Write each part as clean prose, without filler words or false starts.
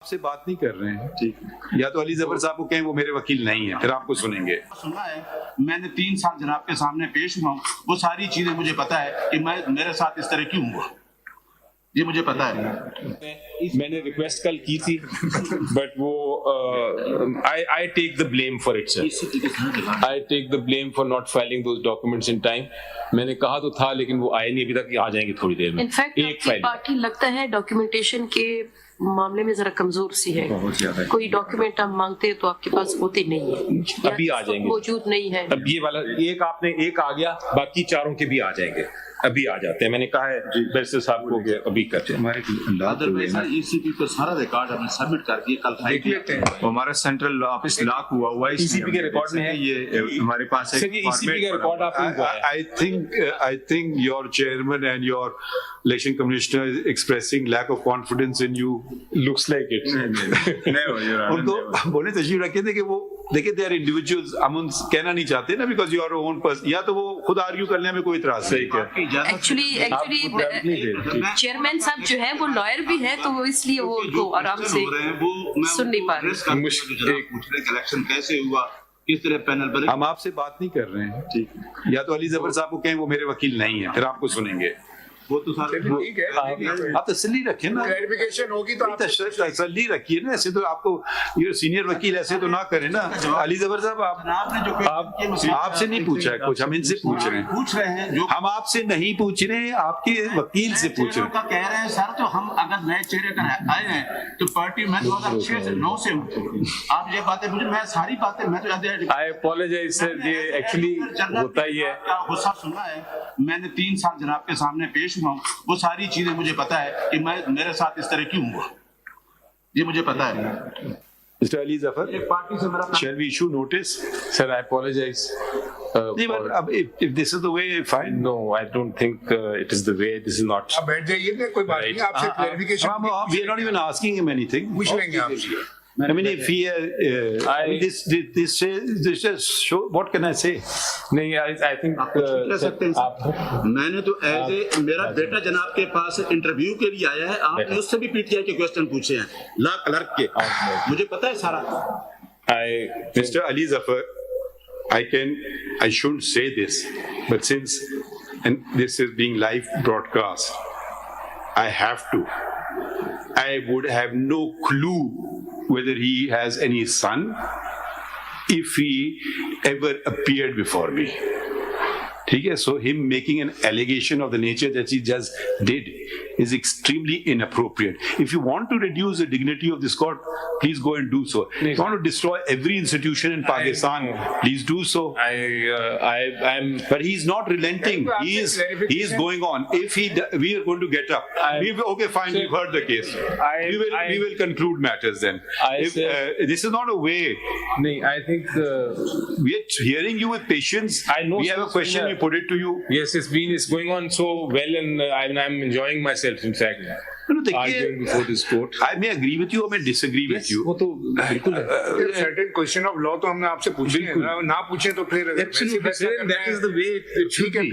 آپ سے بات نہیں کر رہے ہیں، ٹھیک ہے، یا تو علی ظفر صاحب کو کہیں وہ میرے وکیل نہیں ہیں، پھر آپ کو سنیں گے۔ سنا ہے، میں نے 3 سال جناب کے سامنے پیش ہوا ہوں، وہ ساری چیزیں مجھے پتا ہے کہ میرے ساتھ اس طرح کیوں ہوا، یہ مجھے پتا ہے۔ میں نے ریکویسٹ کل کی تھی بٹ وہ I take the blame for it, sir. I take the blame for not filing those documents in time. میں نے کہا تو تھا لیکن وہ آئے نہیں ابھی تک، آ جائیں گے تھوڑی دیر میں۔ انفیکٹ آپ کی پارٹی لگتا ہے ڈاکیومنٹیشن کے معاملے میں ذرا کمزور سی ہے، کوئی ڈاکیومنٹ آپ مانگتے ہیں تو آپ کے پاس ہوتے نہیں ہیں، ابھی آ جائیں گے، موجود نہیں ہے۔ اب یہ والا ایک آپ نے ایک آ گیا، باقی چاروں کے بھی آ جائیں گے، ابھی آ جاتے ہیں۔ میں نے کہا ہے بیرسٹر صاحب کو کہ ابھی کرتے ہیں۔ ایسی پی کو سارا ریکارڈ ہم نے سبمٹ کر دیا، کل دیکھ لیتے ہیں۔ ہمارا سینٹرل آفس لاک ہوا ہے، ایسی پی کے ریکارڈ میں ہے، یہ ہمارے پاس ہے۔ ایسی پی کا ریکارڈ آپ کو ہوا ہے۔ I think your chairman and your election commissioner is expressing lack of confidence in you. Looks like it. ان کو بولے تشریف رکھے تھے کہ وہ دیکھیں they are individuals، ہم ان سے کہنا نہیں چاہتے نا because you are your own person، یا تو وہ خود آرگیو کرنے میں کوئی اعتراض نہیں ہے۔ ایکچولی چیئرمین صاحب جو ہے وہ لائر بھی ہے تو وہ اس لیے وہ ان کو آرام سے سن نہیں پا رہے۔ الیکشن کیسے ہوا، کس طرح پینل بنے۔ ہم آپ سے بات نہیں کر رہے ہیں، ٹھیک ہے، یا تو علی ظفر صاحب کو کہیں وہ میرے وکیل نہیں ہیں، پھر آپ کو سنیں گے۔ وہ تو سارے ٹھیک ہے، آپ تسلی رکھیں نا، کلیریفیکیشن ہوگی تو آپ تسلی رکھیے نا، ایسے تو آپ کو یہ سینئر وکیل ایسے تو نہ کریں نا۔ علی ظفر صاحب آپ سے نہیں پوچھا ہے کچھ، ہم ان سے پوچھ رہے ہیں، جو ہم آپ سے نہیں پوچھ رہے ہیں، آپ کے وکیل سے پوچھ رہے ہیں۔ کہہ رہے ہیں سر، تو ہم اگر نئے چہرے کر آئے ہیں تو پارٹی میں 2006 سے 9 سے ہوں، آپ یہ باتیں مجھے، میں ساری باتیں میں تو I apologize sir، یہ ایکچولی ہوتا ہی ہے۔ غصہ سنا ہے، میں نے 3 سال جناب کے سامنے پیش ہوا ہوں، وہ ساری چیزیں مجھے پتا ہے کہ میرے ساتھ اس طرح کیوں ہوا، یہ مجھے پتا ہے۔ Mr. Ali Zafar, shall we issue notice? Sir, I apologize. If this is the way, fine. No, I don't think it is the way. This is not. اب بیٹھ جائیے نا، کوئی بات نہیں، آپ سے clarification We are not even asking him anything. پوچھ لیں گے آپ سے۔ I mean, if he, this says, show, what can I say? نہیں، I think آپ میں نے تو ایز اے میرا بیٹا جناب کے پاس انٹرویو کے لیے آیا ہے، آپ نے اس سے بھی پی ٹی آئی کے کوسچن پوچھے ہیں لا کلرک کے، مجھے پتا ہے سارا۔ Mr. Ali Zafar, I shouldn't say this, but since and this is being live broadcast, I have to. I would have no clue whether he has any son if he ever appeared before me. Okay, so him making an allegation of the nature that he just did is extremely inappropriate. If you want to reduce the dignity of this court, please go and do so. If you want to destroy every institution in Pakistan, please do so. But he's not relenting. He is going on. If we are going to get up. Okay, fine. We've heard the case. We will conclude matters then. This is not a way. I think we are hearing you with patience. We have a question. We put it to you. Yes, it's going on so well, and I'm enjoying myself. In fact, arguing before this court. I may agree with you or may disagree with you. وہ تو بالکل ہے۔ certain question of law تو ہم نے آپ سے پوچھے ہیں، نہ پوچھیں تو پھر That is the way it should be.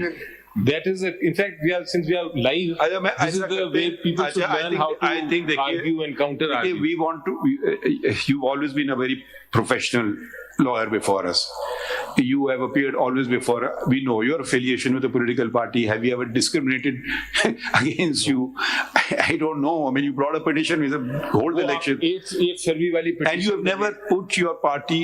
That is it. In fact, since we are live, this is the way people should learn how to argue and counter argue. We want to. You've always been a very professional lawyer before us. You have appeared always before. We know your affiliation with a political party. Have you ever discriminated against you? I don't know. I mean, you brought a petition. We said hold the election. It's survey wali petition. And you have never put your party.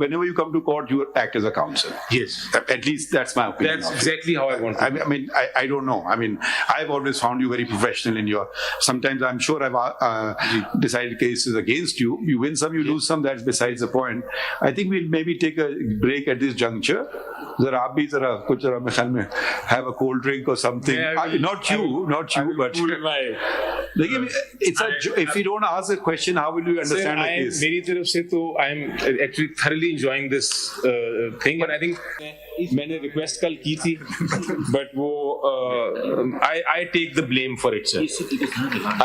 Whenever you come to court, you act as a counsel. Yes. At least that's my opinion. That's exactly how I want to. I mean, I don't know. I mean, I've always found you very professional in your. Sometimes I'm sure I've decided cases against you. You win some, you lose some. That's besides the point. I think we'll maybe take a break at this juncture. ذرا آپ بھی ذرا کچھ ذرا میرے خیال میں have a cold drink or something. Not you, but لیکن if you don't ask a question, how will you understand the case? میری طرف سے تو I am actually thoroughly enjoying this thing, and I think میں نے request کل کی تھی بٹ وہ I take the blame for it, sir.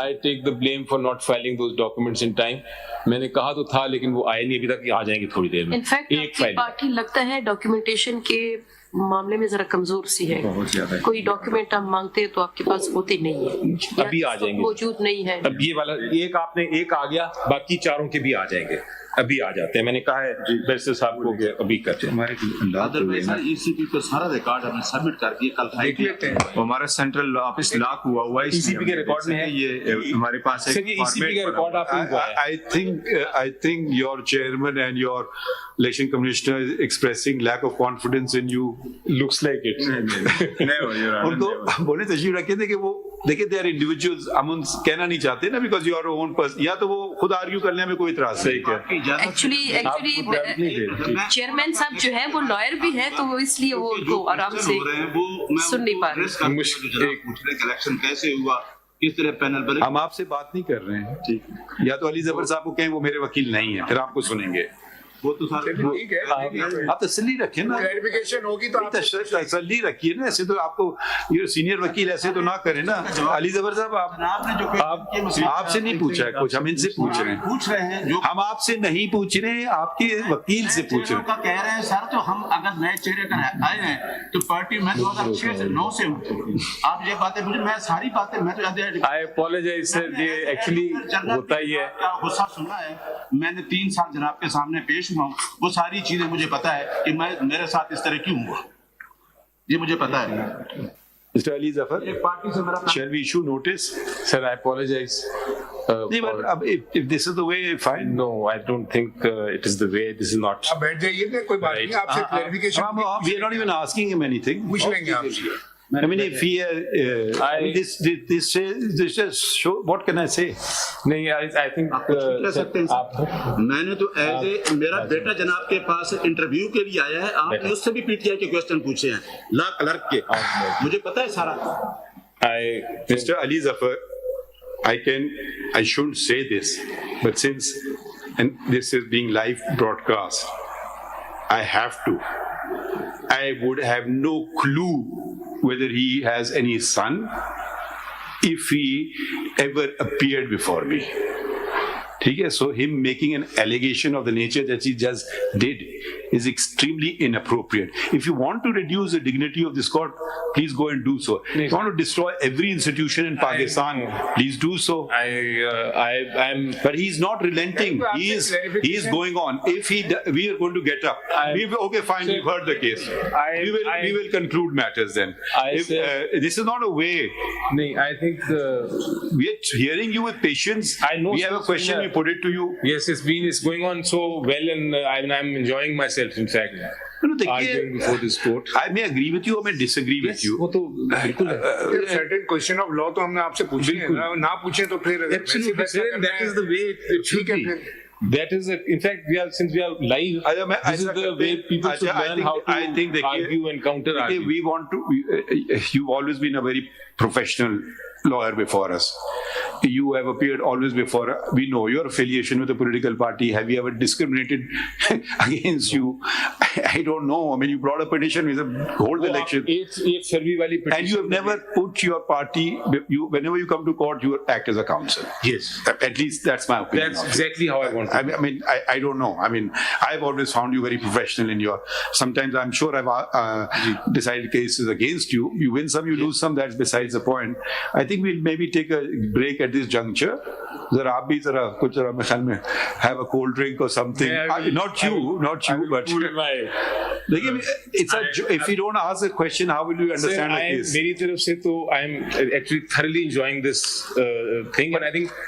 I take the blame for not filing those documents in time. میں نے کہا تو تھا لیکن وہ آئے نہیں ابھی تک، آ جائیں گے تھوڑی دیر میں۔ انفیکٹ آپ کی پارٹی لگتا ہے ڈاکیومنٹیشن کے معاملے میں ذرا کمزور سی ہے. کوئی ڈاکیومنٹ آپ مانگتے ہیں تو آپ کے پاس ہوتے نہیں ہیں, ابھی آ جائیں گے, موجود نہیں ہے. اب یہ والا ایک آ گیا, باقی چاروں کے بھی آ جائیں گے, ابھی آ جاتے ہیں. میں نے کہا ہے بیرسٹر صاحب کو کہ ابھی کرتے ہیں. ایسی پی کو سارا ریکارڈ ہم نے سبمٹ کر دیا کل فائل لیتے ہیں. ہمارا سینٹرل آفس لاک ہوا ہے, ECP کے ریکارڈ میں ہے, یہ ہمارے پاس سر یہ ECP کا ریکارڈ آپ کو ہے. I think your chairman and your election commissioner is expressing lack of confidence in you. Looks like it. ان کو بولے تشریف رکھے تھے کہ وہ دیکھیں they are individuals, ہم ان کہنا نہیں چاہتے نا because you are your own person, یا تو وہ خود آرگیو کرنے میں کوئی اعتراض نہیں. ایکچولی چیئرمین صاحب جو ہے وہ لائر بھی ہے, تو وہ اس لیے وہ ان کو آرام سے سن نہیں پا رہے. الیکشن کیسے ہوا, کس طرح پینل بنے. ہم آپ سے بات نہیں کر رہے ہیں, یا تو علی ظفر صاحب کو کہیں وہ میرے وکیل نہیں ہیں, پھر آپ کو سنیں گے. وہ تو سارے ٹھیک ہے, آپ تسلی رکھیں نا, کلیریفیکیشن ہوگی تو تسلی رکھیے نا. ایسے تو آپ کو یہ سینئر وکیل ایسے تو نہ کریں نا. علی ظفر صاحب آپ سے نہیں پوچھا ہے کچھ, ہم ان سے پوچھ رہے ہیں. ہم آپ سے نہیں پوچھ رہے ہیں, آپ کے وکیل سے پوچھ رہے ہیں. کہہ رہے ہیں سر, تو ہم اگر نئے چہرے کا آئے ہیں تو پارٹی میں 2006 سے 9 سے ہوں. آپ یہ باتیں مجھے, میں ساری باتیں میں تو I apologize sir, یہ ایکچولی ہوتا ہی ہے. غصہ سنا ہے, میں نے 3 سال جناب کے سامنے پیش ہوا ہوں, وہ ساری چیزیں مجھے پتا ہے کہ میں میرے ساتھ اس طرح کیوں ہوا, یہ مجھے پتا ہے. Mr. Ali Zafar, shall we issue notice? Sir, I apologize. If this is the way, fine. No, I don't think it is the way. This is not. اب بیٹھ جائیے نا, کوئی بات نہیں, آپ سے clarification. We are not even asking him anything. پوچھ لیں گے آپ سے. I mean, if he, this just show, what can I say? نہیں, I think میں نے تو ایز اے میرا بیٹا جناب کے پاس انٹرویو کے لیے آیا ہے, آپ نے اس سے بھی PTI کے کوسچن پوچھے ہیں, لا کلرک کے, مجھے پتا ہے سارا. Mr. Ali Zafar, I shouldn't say this, but since and this is being live broadcast, I have to. I would have no clue whether he has any son if he ever appeared before me. Okay, so him making an allegation of the nature that he just did is extremely inappropriate. If you want to reduce the dignity of this court, please go and do so. If you want to destroy every institution in Pakistan, please do so. But he's not relenting. He is going on. If we are going to get up, okay, fine, we've heard the case. We will conclude matters then. This is not a way. I think we are hearing you with patience. I know. We have a question. We put it to you. Yes, it's going on so well, and I'm enjoying myself. In fact, arguing before this court. I may agree with you or may disagree with you. وہ تو بالکل ہے. Certain question of law تو ہم نے آپ سے پوچھے ہیں, نہ پوچھیں تو پھر Absolutely, sir, and that is the way it should be. That is, in fact, since we are live, this is the way people should learn how to argue and counter argue. We want to. You've always been a very professional lawyer before us. You have appeared always before. We know your affiliation with a political party. Have you ever discriminated against you? I don't know. I mean, you brought a petition with a whole election. It's survey wali petition. And you have never put your party. Whenever you come to court, you act as a counsel. Yes. At least that's my opinion. That's exactly how I want to. I mean, I don't know. I mean, I've always found you very professional in your. Sometimes I'm sure I've decided cases against you. You win some, you lose some. That's besides the point. I think we'll maybe take a break at this juncture. Zara aap bhi zara kuch zara mein khayal mein have a cold drink or something. Not you, but it's if you don't ask a question, how will you understand a case? मेरी तरफ से तो I am actually thoroughly enjoying this thing, and I think